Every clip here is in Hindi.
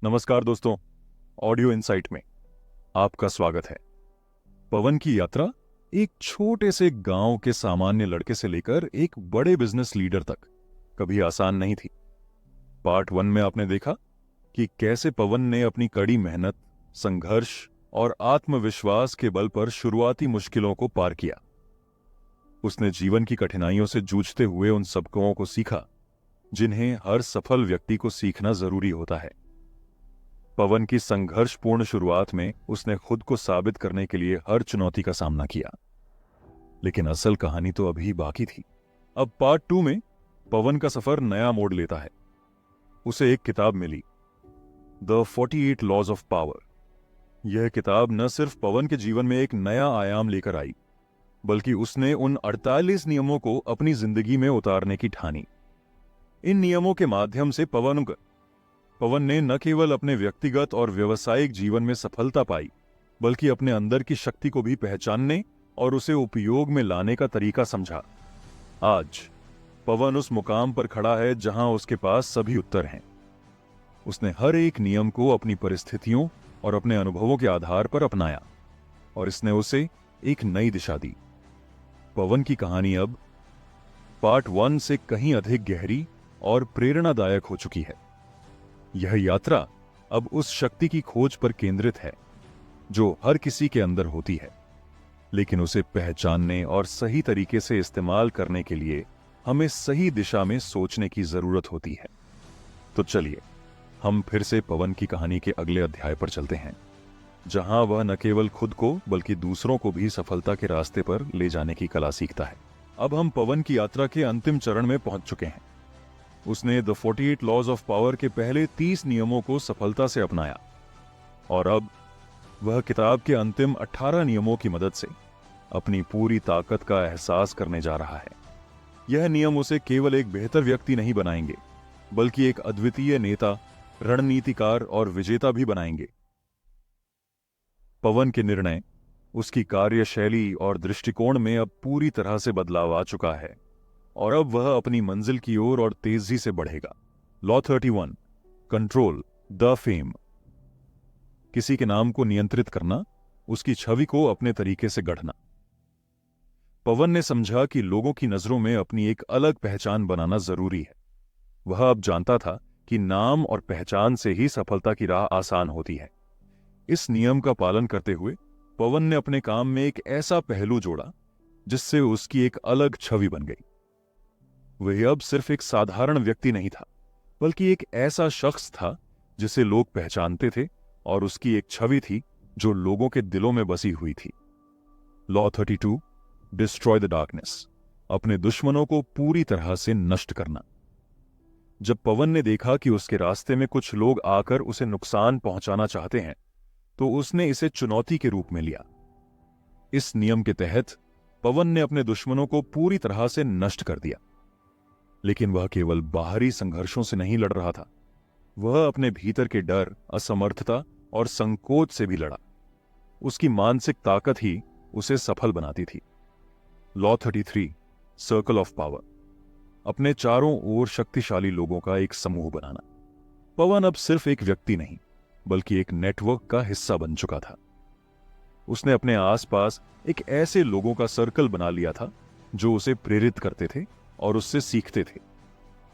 नमस्कार दोस्तों, ऑडियो इनसाइट में आपका स्वागत है। पवन की यात्रा एक छोटे से गांव के सामान्य लड़के से लेकर एक बड़े बिजनेस लीडर तक कभी आसान नहीं थी। पार्ट 1 में आपने देखा कि कैसे पवन ने अपनी कड़ी मेहनत, संघर्ष और आत्मविश्वास के बल पर शुरुआती मुश्किलों को पार किया। उसने जीवन की कठिनाइयों से जूझते हुए उन सबकों को सीखा जिन्हें हर सफल व्यक्ति को सीखना जरूरी होता है। पवन की संघर्षपूर्ण शुरुआत में उसने खुद को साबित करने के लिए हर चुनौती का सामना किया, लेकिन असल कहानी तो अभी बाकी थी। अब पार्ट 2 में पवन का सफर नया मोड़ लेता है। उसे एक किताब मिली, द 48 लॉज ऑफ पावर। यह किताब न सिर्फ पवन के जीवन में एक नया आयाम लेकर आई, बल्कि उसने उन 48 नियमों को अपनी जिंदगी में उतारने की ठानी। इन नियमों के माध्यम से पवन ने न केवल अपने व्यक्तिगत और व्यावसायिक जीवन में सफलता पाई, बल्कि अपने अंदर की शक्ति को भी पहचानने और उसे उपयोग में लाने का तरीका समझा। आज पवन उस मुकाम पर खड़ा है जहां उसके पास सभी उत्तर हैं। उसने हर एक नियम को अपनी परिस्थितियों और अपने अनुभवों के आधार पर अपनाया और इसने उसे एक नई दिशा दी। पवन की कहानी अब पार्ट 1 से कहीं अधिक गहरी और प्रेरणादायक हो चुकी है। यह यात्रा अब उस शक्ति की खोज पर केंद्रित है जो हर किसी के अंदर होती है, लेकिन उसे पहचानने और सही तरीके से इस्तेमाल करने के लिए हमें सही दिशा में सोचने की जरूरत होती है। तो चलिए हम फिर से पवन की कहानी के अगले अध्याय पर चलते हैं, जहां वह न केवल खुद को बल्कि दूसरों को भी सफलता के रास्ते पर ले जाने की कला सीखता है। अब हम पवन की यात्रा के अंतिम चरण में पहुंच चुके हैं। उसने द 48 लॉज ऑफ पावर के पहले 30 नियमों को सफलता से अपनाया और अब वह किताब के अंतिम 18 नियमों की मदद से अपनी पूरी ताकत का एहसास करने जा रहा है। यह नियम उसे केवल एक बेहतर व्यक्ति नहीं बनाएंगे, बल्कि एक अद्वितीय नेता, रणनीतिकार और विजेता भी बनाएंगे। पवन के निर्णय, उसकी कार्यशैली और दृष्टिकोण में अब पूरी तरह से बदलाव आ चुका है और अब वह अपनी मंजिल की ओर और तेजी से बढ़ेगा। Law 31, control the fame. किसी के नाम को नियंत्रित करना, उसकी छवि को अपने तरीके से गढ़ना। पवन ने समझा कि लोगों की नजरों में अपनी एक अलग पहचान बनाना जरूरी है। वह अब जानता था कि नाम और पहचान से ही सफलता की राह आसान होती है। इस नियम का पालन करते हुए पवन ने अपने काम में एक ऐसा पहलू जोड़ा जिससे उसकी एक अलग छवि बन गई। वह अब सिर्फ एक साधारण व्यक्ति नहीं था, बल्कि एक ऐसा शख्स था जिसे लोग पहचानते थे और उसकी एक छवि थी जो लोगों के दिलों में बसी हुई थी। Law 32, destroy the darkness. अपने दुश्मनों को पूरी तरह से नष्ट करना। जब पवन ने देखा कि उसके रास्ते में कुछ लोग आकर उसे नुकसान पहुंचाना चाहते हैं, तो उसने इसे चुनौती के रूप में लिया। इस नियम के तहत पवन ने अपने दुश्मनों को पूरी तरह से नष्ट कर दिया। लेकिन वह केवल बाहरी संघर्षों से नहीं लड़ रहा था, वह अपने भीतर के डर, असमर्थता और संकोच से भी लड़ा। उसकी मानसिक ताकत ही उसे सफल बनाती थी। Law 33, circle of power. अपने चारों ओर शक्तिशाली लोगों का एक समूह बनाना। पवन अब सिर्फ एक व्यक्ति नहीं, बल्कि एक नेटवर्क का हिस्सा बन चुका था। उसने अपने आसपास एक ऐसे लोगों का सर्कल बना लिया था जो उसे प्रेरित करते थे और उससे सीखते थे।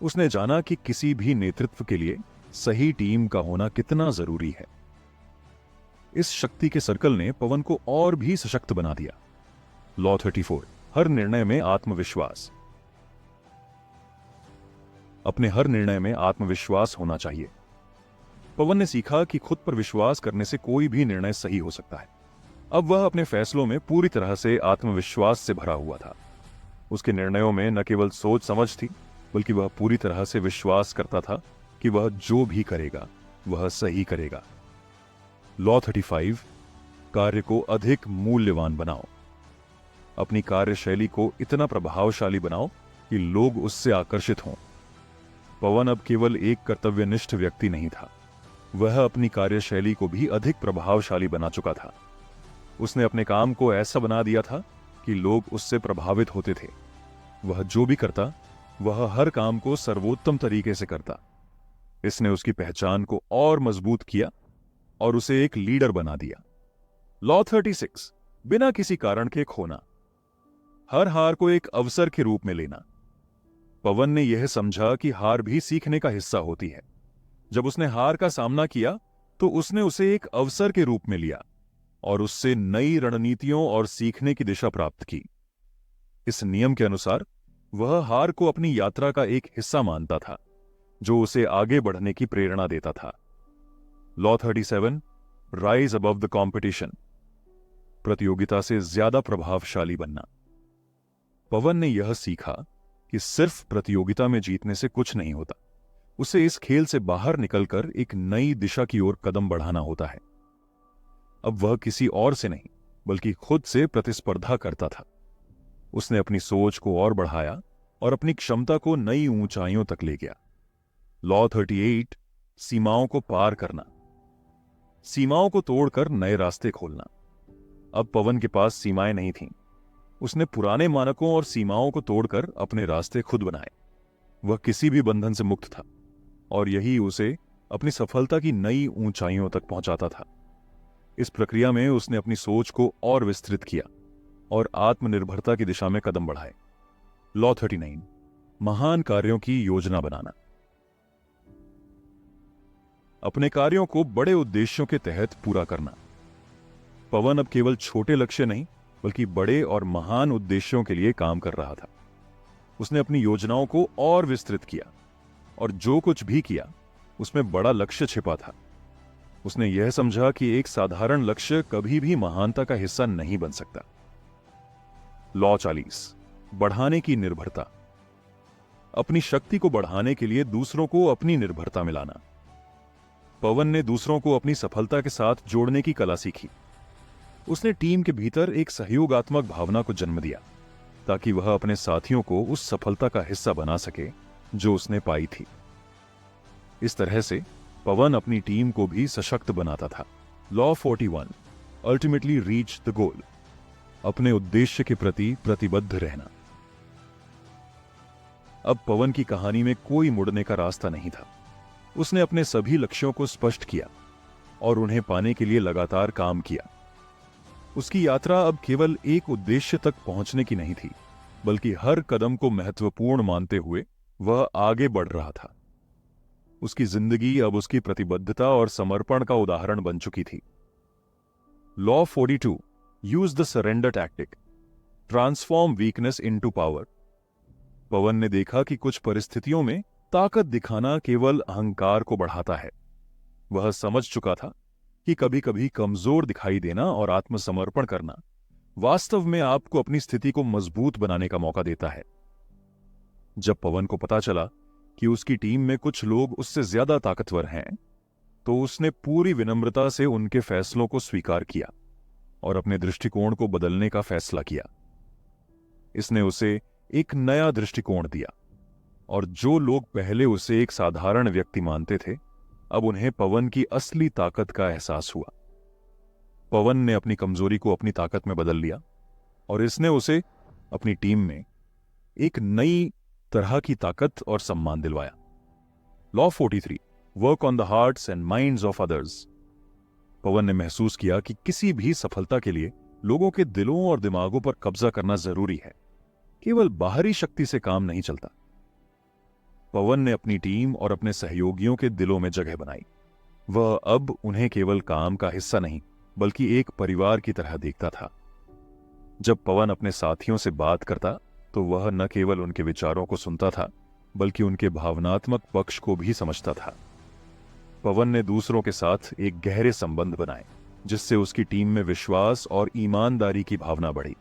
उसने जाना कि किसी भी नेतृत्व के लिए सही टीम का होना कितना जरूरी है। इस शक्ति के सर्कल ने पवन को और भी सशक्त बना दिया। लॉ 34, हर निर्णय में आत्मविश्वास। अपने हर निर्णय में आत्मविश्वास होना चाहिए। पवन ने सीखा कि खुद पर विश्वास करने से कोई भी निर्णय सही हो सकता है। अब वह अपने फैसलों में पूरी तरह से आत्मविश्वास से भरा हुआ था। उसके निर्णयों में न केवल सोच समझ थी, बल्कि वह पूरी तरह से विश्वास करता था कि वह जो भी करेगा वह सही करेगा। लॉ 35, कार्य को अधिक मूल्यवान बनाओ। अपनी कार्यशैली को इतना प्रभावशाली बनाओ कि लोग उससे आकर्षित हों। पवन अब केवल एक कर्तव्यनिष्ठ व्यक्ति नहीं था, वह अपनी कार्यशैली को भी अधिक प्रभावशाली बना चुका था। उसने अपने काम को ऐसा बना दिया था कि लोग उससे प्रभावित होते थे। वह जो भी करता, वह हर काम को सर्वोत्तम तरीके से करता। इसने उसकी पहचान को और मजबूत किया और उसे एक लीडर बना दिया। लॉ 36, बिना किसी कारण के खोना, हर हार को एक अवसर के रूप में लेना। पवन ने यह समझा कि हार भी सीखने का हिस्सा होती है। जब उसने हार का सामना किया तो उसने उसे एक अवसर के रूप में लिया और उससे नई रणनीतियों और सीखने की दिशा प्राप्त की। इस नियम के अनुसार वह हार को अपनी यात्रा का एक हिस्सा मानता था, जो उसे आगे बढ़ने की प्रेरणा देता था। Law 37, rise above the competition, प्रतियोगिता से ज्यादा प्रभावशाली बनना। पवन ने यह सीखा कि सिर्फ प्रतियोगिता में जीतने से कुछ नहीं होता, उसे इस खेल से बाहर निकलकर एक नई दिशा की ओर कदम बढ़ाना होता है। अब वह किसी और से नहीं बल्कि खुद से प्रतिस्पर्धा करता था। उसने अपनी सोच को और बढ़ाया और अपनी क्षमता को नई ऊंचाइयों तक ले गया। लॉ 38, सीमाओं को पार करना, सीमाओं को तोड़कर नए रास्ते खोलना। अब पवन के पास सीमाएं नहीं थीं। उसने पुराने मानकों और सीमाओं को तोड़कर अपने रास्ते खुद बनाए। वह किसी भी बंधन से मुक्त था और यही उसे अपनी सफलता की नई ऊंचाइयों तक पहुंचाता था। इस प्रक्रिया में उसने अपनी सोच को और विस्तृत किया और आत्मनिर्भरता की दिशा में कदम बढ़ाए। लॉ 39, महान कार्यों की योजना बनाना, अपने कार्यों को बड़े उद्देश्यों के तहत पूरा करना। पवन अब केवल छोटे लक्ष्य नहीं बल्कि बड़े और महान उद्देश्यों के लिए काम कर रहा था। उसने अपनी योजनाओं को और विस्तृत किया और जो कुछ भी किया उसमें बड़ा लक्ष्य छिपा था। उसने यह समझा कि एक साधारण लक्ष्य कभी भी महानता का हिस्सा नहीं बन सकता। लॉ 40, बढ़ाने की निर्भरता, अपनी शक्ति को बढ़ाने के लिए दूसरों को अपनी निर्भरता में लाना। पवन ने दूसरों को अपनी सफलता के साथ जोड़ने की कला सीखी। उसने टीम के भीतर एक सहयोगात्मक भावना को जन्म दिया ताकि वह अपने साथियों को उस सफलता का हिस्सा बना सके जो उसने पाई थी। इस तरह से पवन अपनी टीम को भी सशक्त बनाता था। Law 41, ultimately reach the goal, अपने उद्देश्य के प्रति प्रतिबद्ध रहना। अब पवन की कहानी में कोई मुड़ने का रास्ता नहीं था। उसने अपने सभी लक्ष्यों को स्पष्ट किया और उन्हें पाने के लिए लगातार काम किया। उसकी यात्रा अब केवल एक उद्देश्य तक पहुंचने की नहीं थी, बल्कि हर कदम को महत्वपूर्ण मानते हुए वह आगे बढ़ रहा था। उसकी जिंदगी अब उसकी प्रतिबद्धता और समर्पण का उदाहरण बन चुकी थी। Law 42, use the surrender tactic, transform weakness into power. Pawan ने देखा कि कुछ परिस्थितियों में ताकत दिखाना केवल अहंकार को बढ़ाता है। वह समझ चुका था कि कभी कभी कमजोर दिखाई देना और आत्मसमर्पण करना वास्तव में आपको अपनी स्थिति को मजबूत बनाने का मौका देता है। जब पवन को पता चला कि उसकी टीम में कुछ लोग उससे ज्यादा ताकतवर हैं, तो उसने पूरी विनम्रता से उनके फैसलों को स्वीकार किया और अपने दृष्टिकोण को बदलने का फैसला किया। इसने उसे एक नया दृष्टिकोण दिया और जो लोग पहले उसे एक साधारण व्यक्ति मानते थे, अब उन्हें पवन की असली ताकत का एहसास हुआ। पवन ने अपनी कमजोरी को अपनी ताकत में बदल लिया और इसने उसे अपनी टीम में एक नई तरह की ताकत और सम्मान दिलवाया। Law 43, work on the hearts and minds of others. Pawan ने महसूस किया कि किसी भी सफलता के लिए लोगों के दिलों और दिमागों पर कब्जा करना जरूरी है। केवल बाहरी शक्ति से काम नहीं चलता। पवन ने अपनी टीम और अपने सहयोगियों के दिलों में जगह बनाई। वह अब उन्हें केवल काम का हिस्सा नहीं बल्कि एक परिवार की तरह देखता था। जब पवन अपने साथियों से बात करता तो वह न केवल उनके विचारों को सुनता था बल्कि उनके भावनात्मक पक्ष को भी समझता था। पवन ने दूसरों के साथ एक गहरे संबंध बनाए जिससे उसकी टीम में विश्वास और ईमानदारी की भावना बढ़ी।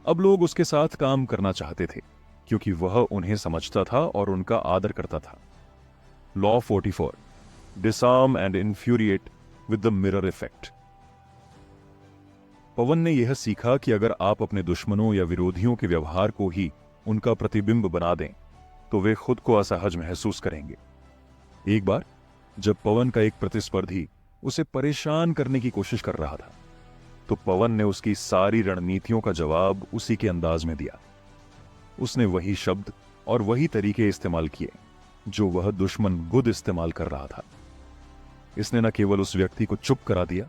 अब लोग उसके साथ काम करना चाहते थे क्योंकि वह उन्हें समझता था और उनका आदर करता था। Law 44, disarm and infuriate with the mirror effect. Pawan ने यह सीखा कि अगर आप अपने दुश्मनों या विरोधियों के व्यवहार को ही उनका प्रतिबिंब बना दें तो वे खुद को असहज महसूस करेंगे। एक बार जब पवन का एक प्रतिस्पर्धी उसे परेशान करने की कोशिश कर रहा था, तो पवन ने उसकी सारी रणनीतियों का जवाब उसी के अंदाज में दिया। उसने वही शब्द और वही तरीके इस्तेमाल किए जो वह दुश्मन गुद इस्तेमाल कर रहा था। इसने न केवल उस व्यक्ति को चुप करा दिया,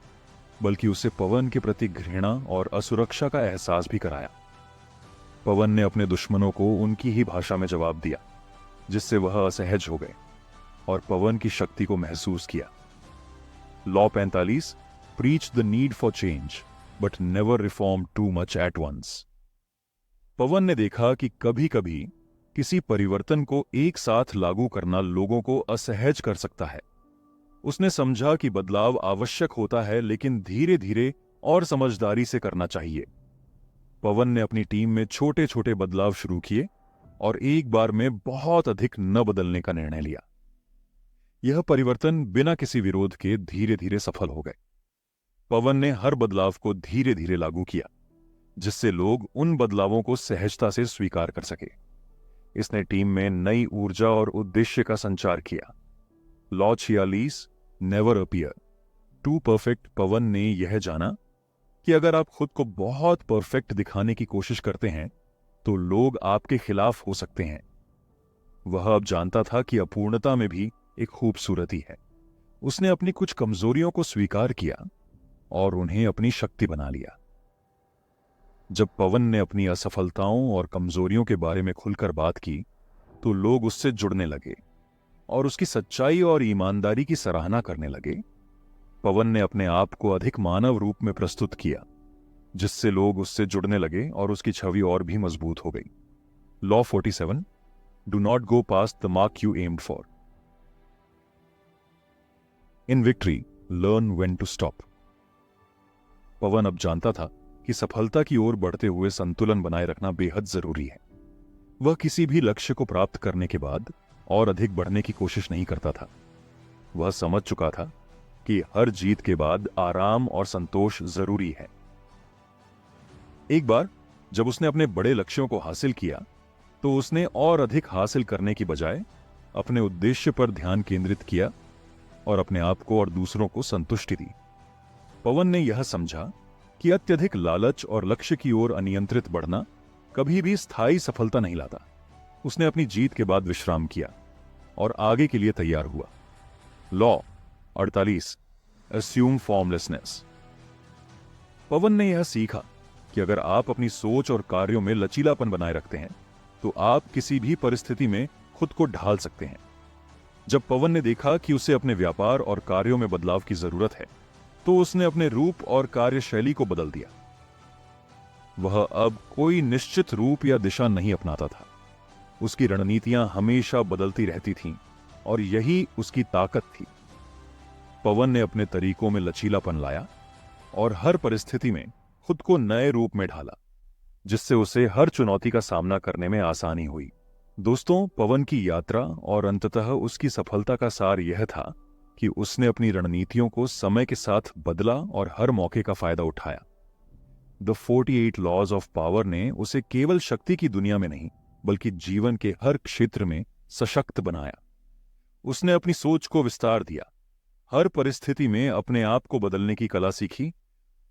बल्कि उसे पवन के प्रति घृणा और असुरक्षा का एहसास भी कराया। पवन ने अपने दुश्मनों को उनकी ही भाषा में जवाब दिया, जिससे वह असहज हो गए और पवन की शक्ति को महसूस किया। Law 45 preach the need for change but never reform too much at once. Pawan ने देखा कि कभी कभी किसी परिवर्तन को एक साथ लागू करना लोगों को असहज कर सकता है। उसने समझा कि बदलाव आवश्यक होता है, लेकिन धीरे धीरे और समझदारी से करना चाहिए। पवन ने अपनी टीम में छोटे छोटे बदलाव शुरू किए और एक बार में बहुत अधिक न बदलने का निर्णय लिया। यह परिवर्तन बिना किसी विरोध के धीरे धीरे सफल हो गए। पवन ने हर बदलाव को धीरे धीरे लागू किया, जिससे लोग उन बदलावों को सहजता से स्वीकार कर सके। इसने टीम में नई ऊर्जा और उद्देश्य का संचार किया। Law 46 never appear too perfect. Pawan ने यह जाना कि अगर आप खुद को बहुत परफेक्ट दिखाने की कोशिश करते हैं तो लोग आपके खिलाफ हो सकते हैं। वह अब जानता था कि अपूर्णता में भी एक खूबसूरती है। उसने अपनी कुछ कमजोरियों को स्वीकार किया और उन्हें अपनी शक्ति बना लिया। जब पवन ने अपनी असफलताओं और कमजोरियों के बारे में खुलकर बात की तो लोग उससे जुड़ने लगे और उसकी सच्चाई और ईमानदारी की सराहना करने लगे। पवन ने अपने आप को अधिक मानव रूप में प्रस्तुत किया, जिससे लोग उससे जुड़ने लगे और उसकी छवि और भी मजबूत हो गई। Law 47 do not go past the mark you aimed for. In victory learn when to stop. Pawan अब जानता था कि सफलता की ओर बढ़ते हुए संतुलन बनाए रखना बेहद जरूरी है। वह किसी भी लक्ष्य को प्राप्त करने के बाद और अधिक बढ़ने की कोशिश नहीं करता था। वह समझ चुका था कि हर जीत के बाद आराम और संतोष जरूरी है। एक बार जब उसने अपने बड़े लक्ष्यों को हासिल किया तो उसने और अधिक हासिल करने की बजाय अपने उद्देश्य पर ध्यान केंद्रित किया और अपने आप को और दूसरों को संतुष्टि दी। पवन ने यह समझा कि अत्यधिक लालच और लक्ष्य की ओर अनियंत्रित बढ़ना कभी भी स्थायी सफलता नहीं लाता। उसने अपनी जीत के बाद विश्राम किया और आगे के लिए तैयार हुआ। Law 48 assume formlessness. पवन ने यह सीखा कि अगर आप अपनी सोच और कार्यों में लचीलापन बनाए रखते हैं तो आप किसी भी परिस्थिति में खुद को ढाल सकते हैं। जब पवन ने देखा कि उसे अपने व्यापार और कार्यों में बदलाव की जरूरत है तो उसने अपने रूप और कार्यशैली को बदल दिया। वह अब कोई निश्चित रूप या दिशा नहीं अपनाता था। उसकी रणनीतियां हमेशा बदलती रहती थीं और यही उसकी ताकत थी। पवन ने अपने तरीकों में लचीलापन लाया और हर परिस्थिति में खुद को नए रूप में ढाला, जिससे उसे हर चुनौती का सामना करने में आसानी हुई। दोस्तों, पवन की यात्रा और अंततः उसकी सफलता का सार यह था कि उसने अपनी रणनीतियों को समय के साथ बदला और हर मौके का फायदा उठाया। द 48 लॉज ऑफ पावर ने उसे केवल शक्ति की दुनिया में नहीं, बल्कि जीवन के हर क्षेत्र में सशक्त बनाया। उसने अपनी सोच को विस्तार दिया, हर परिस्थिति में अपने आप को बदलने की कला सीखी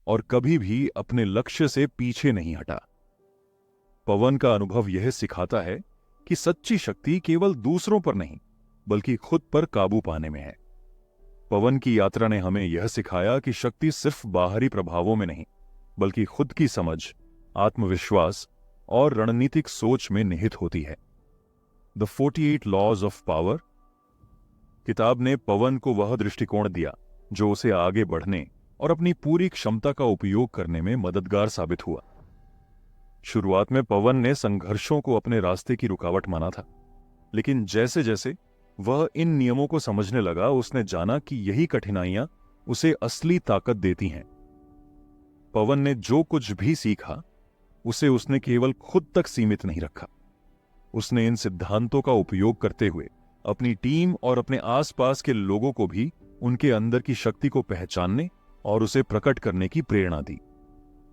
और कभी भी अपने लक्ष्य से पीछे नहीं हटा। पवन का अनुभव यह सिखाता है कि सच्ची शक्ति केवल दूसरों पर नहीं, बल्कि खुद पर काबू पाने में है। पवन की यात्रा ने हमें यह सिखाया कि शक्ति सिर्फ बाहरी प्रभावों में नहीं, बल्कि खुद की समझ, आत्मविश्वास और रणनीतिक सोच में निहित होती है। द 48 लॉज ऑफ पावर किताब ने पवन को वह दृष्टिकोण दिया जो उसे आगे बढ़ने और अपनी पूरी क्षमता का उपयोग करने में मददगार साबित हुआ। शुरुआत में पवन ने संघर्षों को अपने रास्ते की रुकावट माना था, लेकिन जैसे जैसे वह इन नियमों को समझने लगा, उसने जाना कि यही कठिनाइयां उसे असली ताकत देती हैं। पवन ने जो कुछ भी सीखा उसे उसने केवल खुद तक सीमित नहीं रखा। उसने इन सिद्धांतों का उपयोग करते हुए अपनी टीम और अपने आसपास के लोगों को भी उनके अंदर की शक्ति को पहचानने और उसे प्रकट करने की प्रेरणा दी।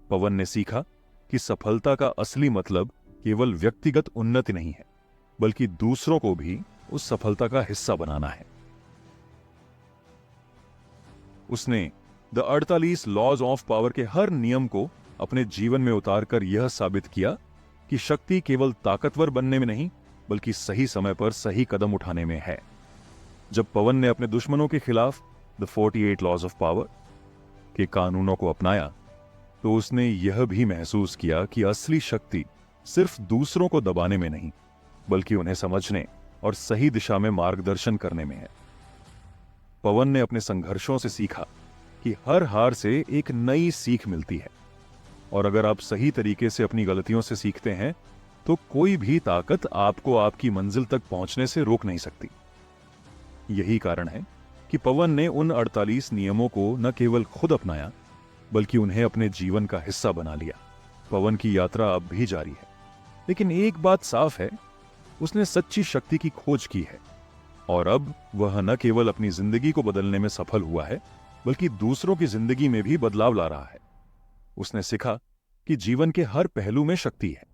पवन ने सीखा कि सफलता का असली मतलब केवल व्यक्तिगत उन्नति नहीं है, बल्कि दूसरों को भी उस सफलता का हिस्सा बनाना है। उसने द 48 लॉज ऑफ पावर के हर नियम को अपने जीवन में उतारकर यह साबित किया कि शक्ति केवल ताकतवर बनने में नहीं, बल्कि सही समय पर सही कदम उठाने में है। जब पवन ने अपने दुश्मनों के खिलाफ द 48 लॉज ऑफ पावर के कानूनों को अपनाया, तो उसने यह भी महसूस किया कि असली शक्ति सिर्फ दूसरों को दबाने में नहीं, बल्कि उन्हें समझने और सही दिशा में मार्गदर्शन करने में है। पवन ने अपने संघर्षों से सीखा कि हर हार से एक नई सीख मिलती है, और अगर आप सही तरीके से अपनी गलतियों से सीखते हैं तो कोई भी ताकत आपको आपकी मंजिल तक पहुंचने से रोक नहीं सकती। यही कारण है कि पवन ने उन 48 नियमों को न केवल खुद अपनाया, बल्कि उन्हें अपने जीवन का हिस्सा बना लिया। पवन की यात्रा अब भी जारी है, लेकिन एक बात साफ है, उसने सच्ची शक्ति की खोज की है, और अब वह न केवल अपनी जिंदगी को बदलने में सफल हुआ है, बल्कि दूसरों की जिंदगी में भी बदलाव ला रहा है। उसने सीखा कि जीवन के हर पहलू में शक्ति है,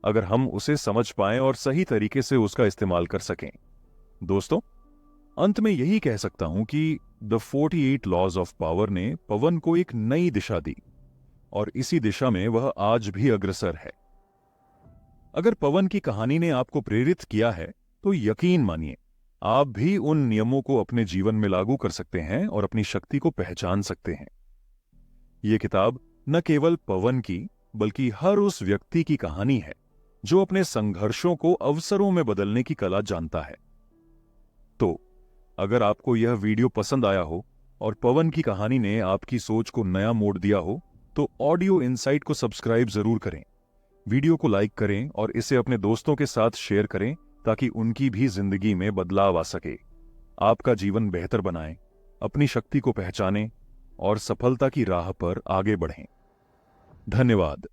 अगर हम उसे समझ पाएं और सही तरीके से उसका इस्तेमाल कर सकें। दोस्तों, अंत में यही कह सकता हूं कि द 48 लॉज ऑफ पावर ने पवन को एक नई दिशा दी, और इसी दिशा में वह आज भी अग्रसर है। अगर पवन की कहानी ने आपको प्रेरित किया है, तो यकीन मानिए आप भी उन नियमों को अपने जीवन में लागू कर सकते हैं और अपनी शक्ति को पहचान सकते हैं। यह किताब न केवल पवन की, बल्कि हर उस व्यक्ति की कहानी है जो अपने संघर्षों को अवसरों में बदलने की कला जानता है। तो अगर आपको यह वीडियो पसंद आया हो और पवन की कहानी ने आपकी सोच को नया मोड़ दिया हो, तो ऑडियो इनसाइट को सब्सक्राइब जरूर करें, वीडियो को लाइक करें और इसे अपने दोस्तों के साथ शेयर करें, ताकि उनकी भी जिंदगी में बदलाव आ सके। आपका जीवन बेहतर बनाएं, अपनी शक्ति को पहचानें और सफलता की राह पर आगे बढ़ें। धन्यवाद।